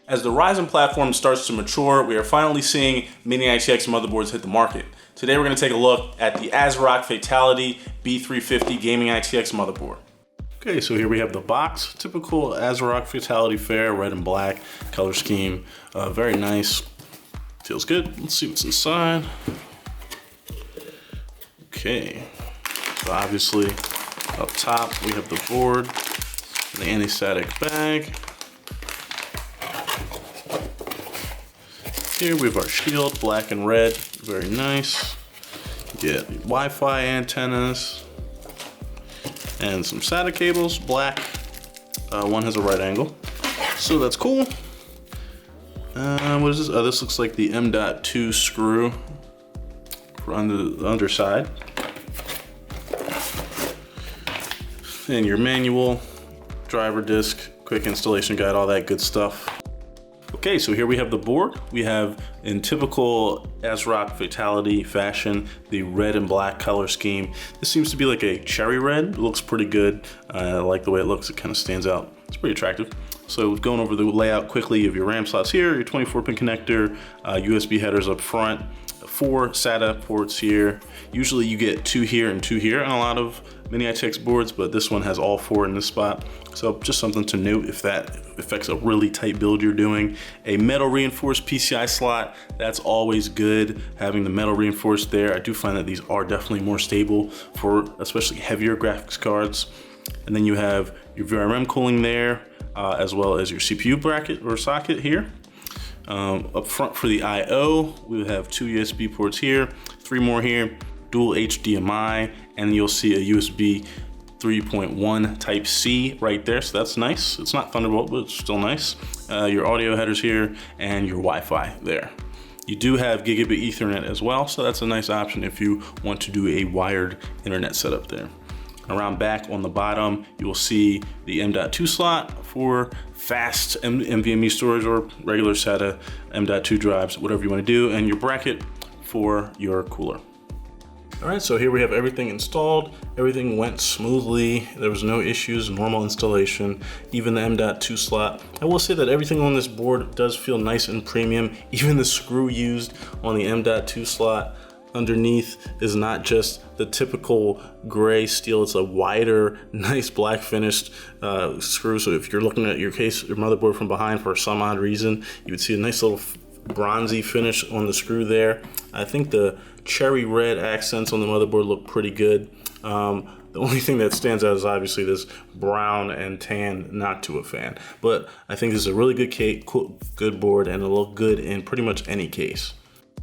As the Ryzen platform starts to mature, we are finally seeing mini-ITX motherboards hit the market. Today we're going to take a look at the Asrock Fatality B350 Gaming-ITX motherboard. Okay, so here we have the box. Typical Asrock Fatality fare, red and black color scheme. Very nice. Feels good. Let's see what's inside. Okay, so obviously up top we have the board, the anti-static bag. Here we have our shield, black and red, very nice. You get Wi-Fi antennas and some SATA cables, black. One has a right angle, so that's cool. What is this? Oh, this looks like the M.2 screw on the underside. And your manual, driver disc, quick installation guide, all that good stuff. Okay, so here we have the board. We have, in typical Asrock Fatality fashion, the red and black color scheme. This seems to be like a cherry red. It looks pretty good. I like the way it looks. It kind of stands out. It's pretty attractive. So going over the layout quickly, you have your RAM slots here, your 24-pin connector, USB headers up front, 4 SATA ports here. Usually you get 2 here and 2 here on a lot of mini-ITX boards, but this one has all 4 in this spot. So just something to note if that affects a really tight build you're doing. A metal reinforced PCI slot, that's always good, having the metal reinforced there. I do find that these are definitely more stable for especially heavier graphics cards. And then you have your VRM cooling there, as well as your CPU bracket or socket here. Up front for the I/O, we have 2 USB ports here, 3 more here, dual HDMI, and you'll see a USB 3.1 type C right there, so that's nice. It's not Thunderbolt, but it's still nice. Your audio headers here and your Wi-Fi there. You do have gigabit Ethernet as well, so that's a nice option if you want to do a wired internet setup there. Around back on the bottom, you will see the M.2 slot for fast NVMe storage or regular SATA M.2 drives, whatever you want to do, and your bracket for your cooler. All right, so here we have everything installed. Everything went smoothly. There was no issues, normal installation, even the M.2 slot. I will say that everything on this board does feel nice and premium. Even the screw used on the M.2 slot underneath is not just the typical gray steel. It's a wider, nice black finished screw. So if you're looking at your motherboard from behind for some odd reason, you would see a nice little bronzy finish on the screw there. I think the cherry red accents on the motherboard look pretty good. The only thing that stands out is obviously this brown and tan, not too a fan. But I think this is a really good board, and it'll look good in pretty much any case.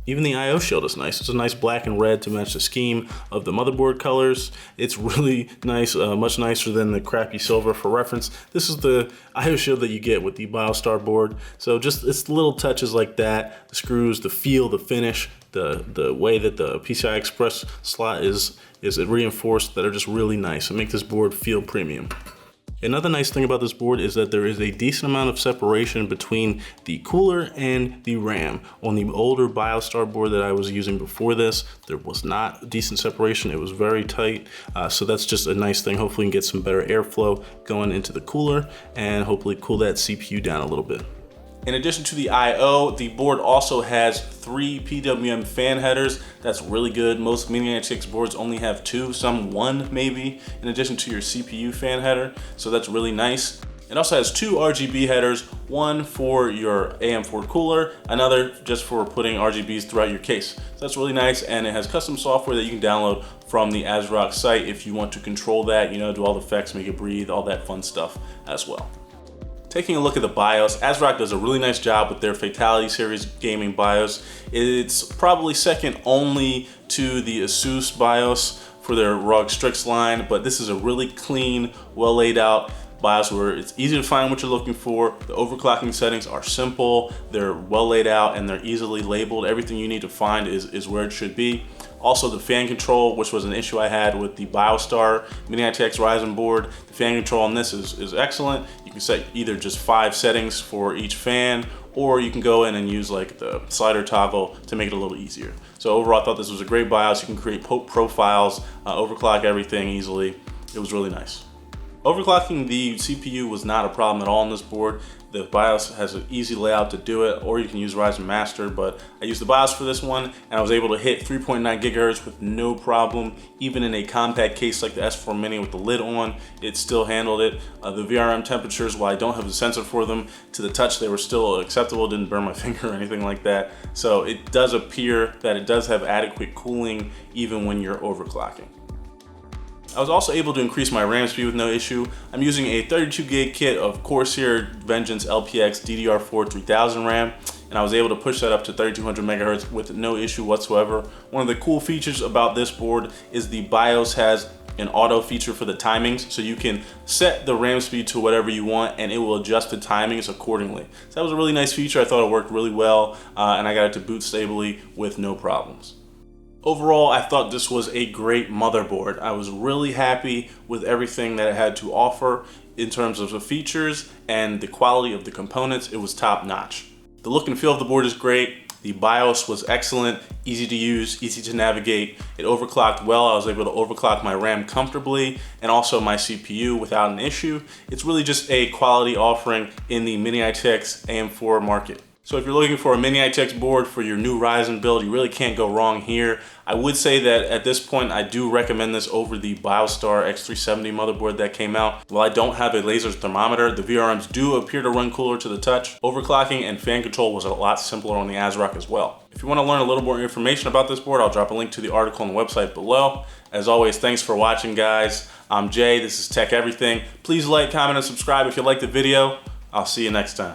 Even the I/O shield is nice. It's a nice black and red to match the scheme of the motherboard colors. It's really nice, much nicer than the crappy silver. For reference, this is the I/O shield that you get with the BioStar board. So just it's little touches like that, the screws, the feel, the finish, the way that the PCI Express slot is reinforced, that are just really nice and make this board feel premium. Another nice thing about this board is that there is a decent amount of separation between the cooler and the RAM. On the older BioStar board that I was using before this, there was not decent separation. It was very tight. So that's just a nice thing. Hopefully you can get some better airflow going into the cooler and hopefully cool that CPU down a little bit. In addition to the I/O, the board also has 3 PWM fan headers. That's really good. Most mini-ITX boards only have 2, some 1 maybe, in addition to your CPU fan header. So that's really nice. It also has 2 RGB headers, one for your AM4 cooler, another just for putting RGBs throughout your case. So that's really nice, and it has custom software that you can download from the Asrock site if you want to control that, do all the effects, make it breathe, all that fun stuff as well. Taking a look at the BIOS, Asrock does a really nice job with their Fatality series gaming BIOS. It's probably second only to the Asus BIOS for their ROG Strix line, but this is a really clean, well laid out BIOS where it's easy to find what you're looking for. The overclocking settings are simple, they're well laid out, and they're easily labeled. Everything you need to find is where it should be. Also the fan control, which was an issue I had with the BioStar mini-ITX Ryzen board. The fan control on this is excellent. You can set either just 5 settings for each fan, or you can go in and use like the slider toggle to make it a little easier. So overall I thought this was a great BIOS. You can create profiles, overclock everything easily. It was really nice. Overclocking the CPU was not a problem at all on this board. The BIOS has an easy layout to do it, or you can use Ryzen Master, but I used the BIOS for this one, and I was able to hit 3.9 gigahertz with no problem. Even in a compact case like the S4 Mini with the lid on, it still handled it. The VRM temperatures, while I don't have a sensor for them, to the touch they were still acceptable, didn't burn my finger or anything like that. So it does appear that it does have adequate cooling even when you're overclocking. I was also able to increase my RAM speed with no issue. I'm using a 32 gig kit of Corsair Vengeance LPX DDR4 3000 RAM, and I was able to push that up to 3200 megahertz with no issue whatsoever. One of the cool features about this board is the BIOS has an auto feature for the timings, so you can set the RAM speed to whatever you want and it will adjust the timings accordingly. So that was a really nice feature. I thought it worked really well, and I got it to boot stably with no problems. Overall, I thought this was a great motherboard. I was really happy with everything that it had to offer in terms of the features and the quality of the components. It was top notch. The look and feel of the board is great. The BIOS was excellent, easy to use, easy to navigate. It overclocked well. I was able to overclock my RAM comfortably and also my CPU without an issue. It's really just a quality offering in the mini-itx AM4 market. So if you're looking for a mini-itx board for your new Ryzen build, you really can't go wrong here. I would say that at this point, I do recommend this over the BioStar X370 motherboard that came out. While I don't have a laser thermometer, the VRMs do appear to run cooler to the touch. Overclocking and fan control was a lot simpler on the Asrock as well. If you want to learn a little more information about this board, I'll drop a link to the article on the website below. As always, thanks for watching, guys. I'm Jay, this is Tech Everything. Please like, comment, and subscribe if you liked the video. I'll see you next time.